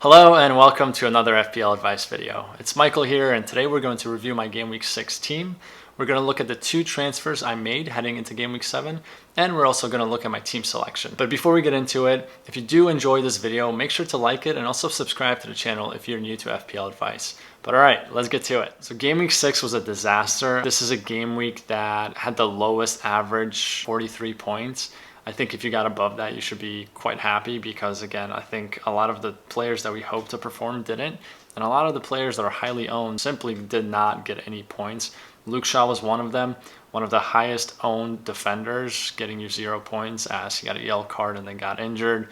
Hello and welcome to another FPL Advice video. It's Michael here, and today we're going to review my Game Week 6 team. We're going to look at the 2 transfers I made heading into Game Week 7, and we're also going to look at my team selection. But before we get into it, if you do enjoy this video, make sure to like it and also subscribe to the channel if you're new to FPL Advice. But alright, let's get to it. So Game Week 6 was a disaster. This is a game week that had the lowest average, 43 points. I think if you got above that, you should be quite happy because, again, I think a lot of the players that we hope to perform didn't. And a lot of the players that are highly owned simply did not get any points. Luke Shaw was one of them, one of the highest owned defenders, getting you 0 points as he got a yellow card and then got injured.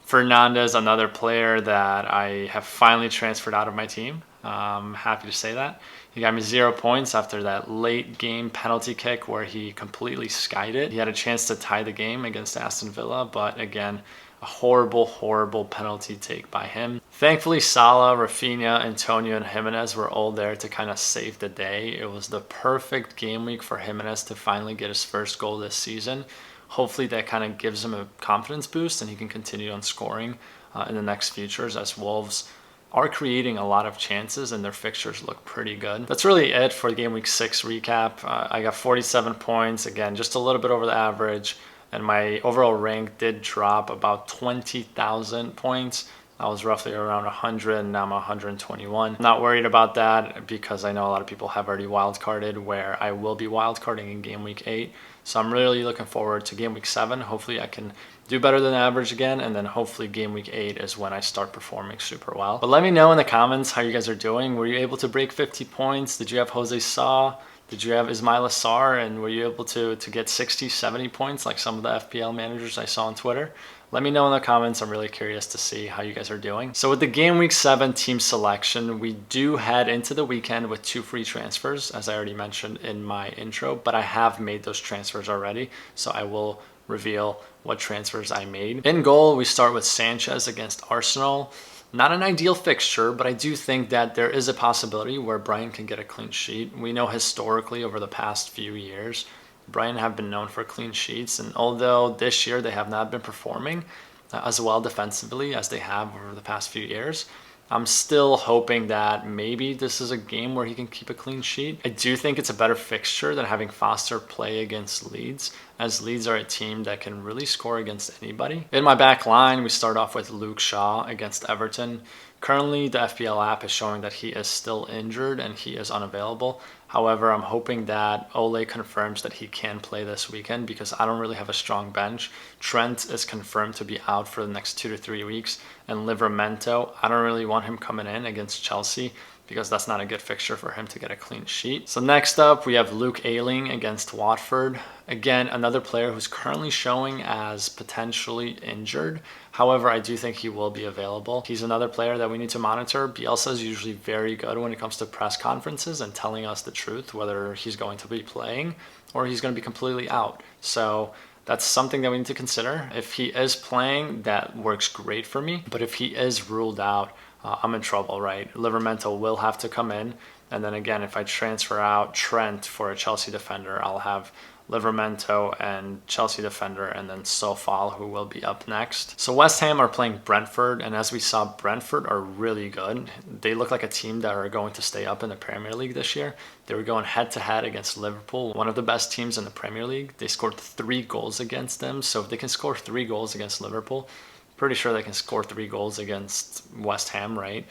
Fernandez, another player that I have finally transferred out of my team. I'm happy to say that. He got me 0 points after that late game penalty kick where he completely skied it. He had a chance to tie the game against Aston Villa, but again, a horrible penalty take by him. Thankfully, Salah, Rafinha, Antonio, and Jimenez were all there to kind of save the day. It was the perfect game week for Jimenez to finally get his first goal this season. Hopefully that kind of gives him a confidence boost and he can continue on scoring in the next futures, as Wolves are creating a lot of chances and their fixtures look pretty good. That's really it for Game Week 6 recap. I got 47 points, again, just a little bit over the average, and my overall rank did drop about 20,000 points. I was roughly around 100 and now I'm 121. Not worried about that because I know a lot of people have already wildcarded, where I will be wildcarding in Game Week 8. So I'm really looking forward to Game Week 7. Hopefully I can do better than average again, and then hopefully Game Week 8 is when I start performing super well. But let me know in the comments how you guys are doing. Were you able to break 50 points? Did you have Jose Saw? Did you have Ismail Tsar? And were you able to get 60, 70 points like some of the FPL managers I saw on Twitter? Let me know in the comments. I'm really curious to see how you guys are doing. So with the Game Week 7 team selection, we do head into the weekend with 2 free transfers, as I already mentioned in my intro, but I have made those transfers already, so I will reveal what transfers I made. In goal, we start with Sanchez against Arsenal. Not an ideal fixture, but I do think that there is a possibility where Brian can get a clean sheet. We know historically over the past few years, Brian have been known for clean sheets, and although this year they have not been performing as well defensively as they have over the past few years, I'm still hoping that maybe this is a game where he can keep a clean sheet. I do think it's a better fixture than having Foster play against Leeds, as Leeds are a team that can really score against anybody. In my back line, we start off with Luke Shaw against Everton. Currently, the FPL app is showing that he is still injured and he is unavailable. However, I'm hoping that Ole confirms that he can play this weekend because I don't really have a strong bench. Trent is confirmed to be out for the next 2 to 3 weeks. And Livramento, I don't really want him coming in against Chelsea because that's not a good fixture for him to get a clean sheet. So next up, we have Luke Ayling against Watford. Again, another player who's currently showing as potentially injured. However, I do think he will be available. He's another player that we need to monitor. Bielsa is usually very good when it comes to press conferences and telling us the truth, whether he's going to be playing or he's going to be completely out. So that's something that we need to consider. If he is playing, that works great for me. But if he is ruled out, I'm in trouble, right? Livramento will have to come in. And then again, if I transfer out Trent for a Chelsea defender, I'll have Livramento and Chelsea defender, and then Sofal, who will be up next. So West Ham are playing Brentford, and as we saw, Brentford are really good. They look like a team that are going to stay up in the Premier League this year. They were going head-to-head against Liverpool, one of the best teams in the Premier League. They scored 3 goals against them, so if they can score 3 goals against Liverpool, pretty sure they can score 3 goals against West Ham, right?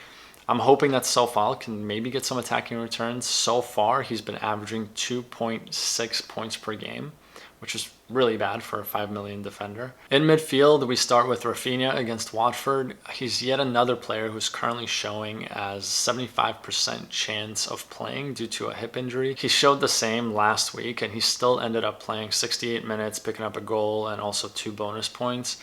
I'm hoping that Sofal can maybe get some attacking returns. So far, he's been averaging 2.6 points per game, which is really bad for a 5 million defender. In midfield, we start with Rafinha against Watford. He's yet another player who's currently showing as 75% chance of playing due to a hip injury. He showed the same last week, and he still ended up playing 68 minutes, picking up a goal and also 2 bonus points.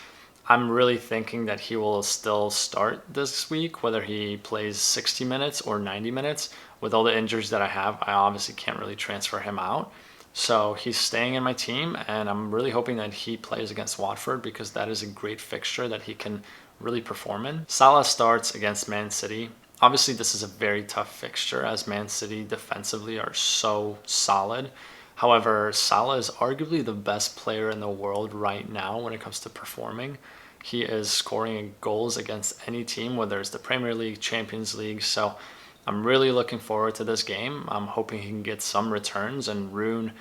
I'm really thinking that he will still start this week, whether he plays 60 minutes or 90 minutes. With all the injuries that I have, I obviously can't really transfer him out. So he's staying in my team, and I'm really hoping that he plays against Watford because that is a great fixture that he can really perform in. Salah starts against Man City. Obviously, this is a very tough fixture as Man City defensively are so solid. However, Salah is arguably the best player in the world right now when it comes to performing. he is scoring goals against any team, whether it's the Premier League, Champions League. So I'm really looking forward to this game. I'm hoping he can get some returns and ruin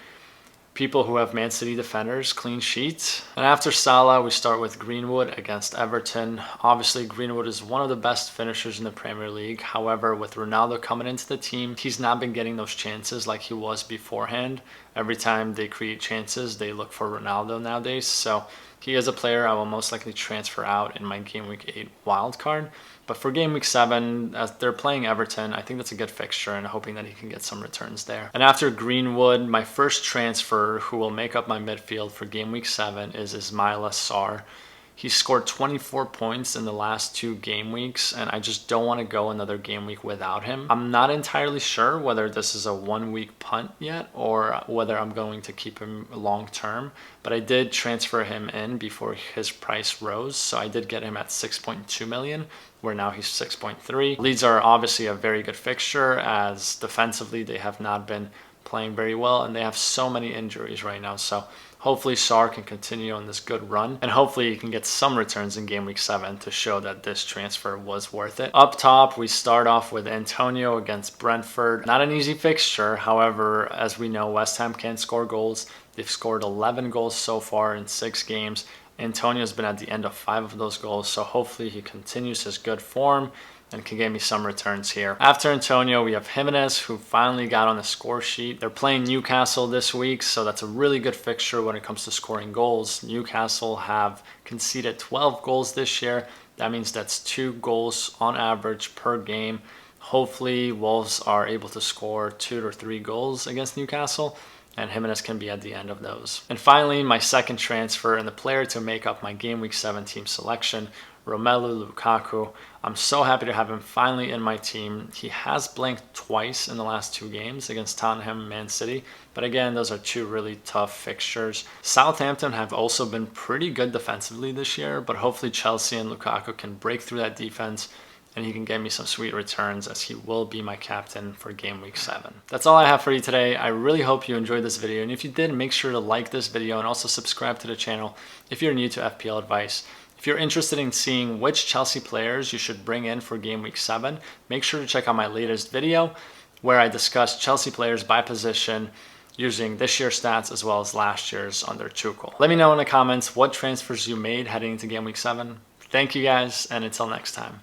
people who have Man City defenders clean sheets. And after Salah, we start with Greenwood against Everton. Obviously, Greenwood is one of the best finishers in the Premier League. However, with Ronaldo coming into the team, he's not been getting those chances like he was beforehand. Every time they create chances, they look for Ronaldo nowadays. So he is a player I will most likely transfer out in my Game Week 8 wildcard. But for Game Week 7, as they're playing Everton, I think that's a good fixture and hoping that he can get some returns there. And after Greenwood, my first transfer who will make up my midfield for Game Week 7 is Tsar. He scored 24 points in the last 2 game weeks, and I just don't want to go another game week without him. I'm not entirely sure whether this is a 1-week punt yet or whether I'm going to keep him long term, but I did transfer him in before his price rose, so I did get him at 6.2 million, where now he's 6.3. Leeds are obviously a very good fixture, as defensively they have not been playing very well, and they have so many injuries right now. So hopefully Tsar can continue on this good run, and hopefully he can get some returns in Game Week 7 to show that this transfer was worth it. Up top, we start off with Antonio against Brentford. Not an easy fixture. However, as we know, West Ham can score goals. They've scored 11 goals so far in 6 games. Antonio's been at the end of 5 of those goals, so hopefully he continues his good form and can get me some returns here. After Antonio, we have Jimenez, who finally got on the score sheet. They're playing Newcastle this week, so that's a really good fixture when it comes to scoring goals. Newcastle have conceded 12 goals this year. That means that's 2 goals on average per game. Hopefully, Wolves are able to score 2 or 3 goals against Newcastle, and Jimenez can be at the end of those. And finally, my second transfer and the player to make up my Game Week 7 team selection, Romelu Lukaku. I'm so happy to have him finally in my team. He has blanked twice in the last 2 games against Tottenham and Man City, but again, those are 2 really tough fixtures. Southampton have also been pretty good defensively this year, but hopefully Chelsea and Lukaku can break through that defense and he can get me some sweet returns, as he will be my captain for Game Week 7. That's all I have for you today. I really hope you enjoyed this video, and if you did, make sure to like this video and also subscribe to the channel if you're new to FPL Advice. If you're interested in seeing which Chelsea players you should bring in for Game Week 7, make sure to check out my latest video where I discuss Chelsea players by position using this year's stats as well as last year's under Tuchel. Let me know in the comments what transfers you made heading into Game Week 7. Thank you guys, and until next time.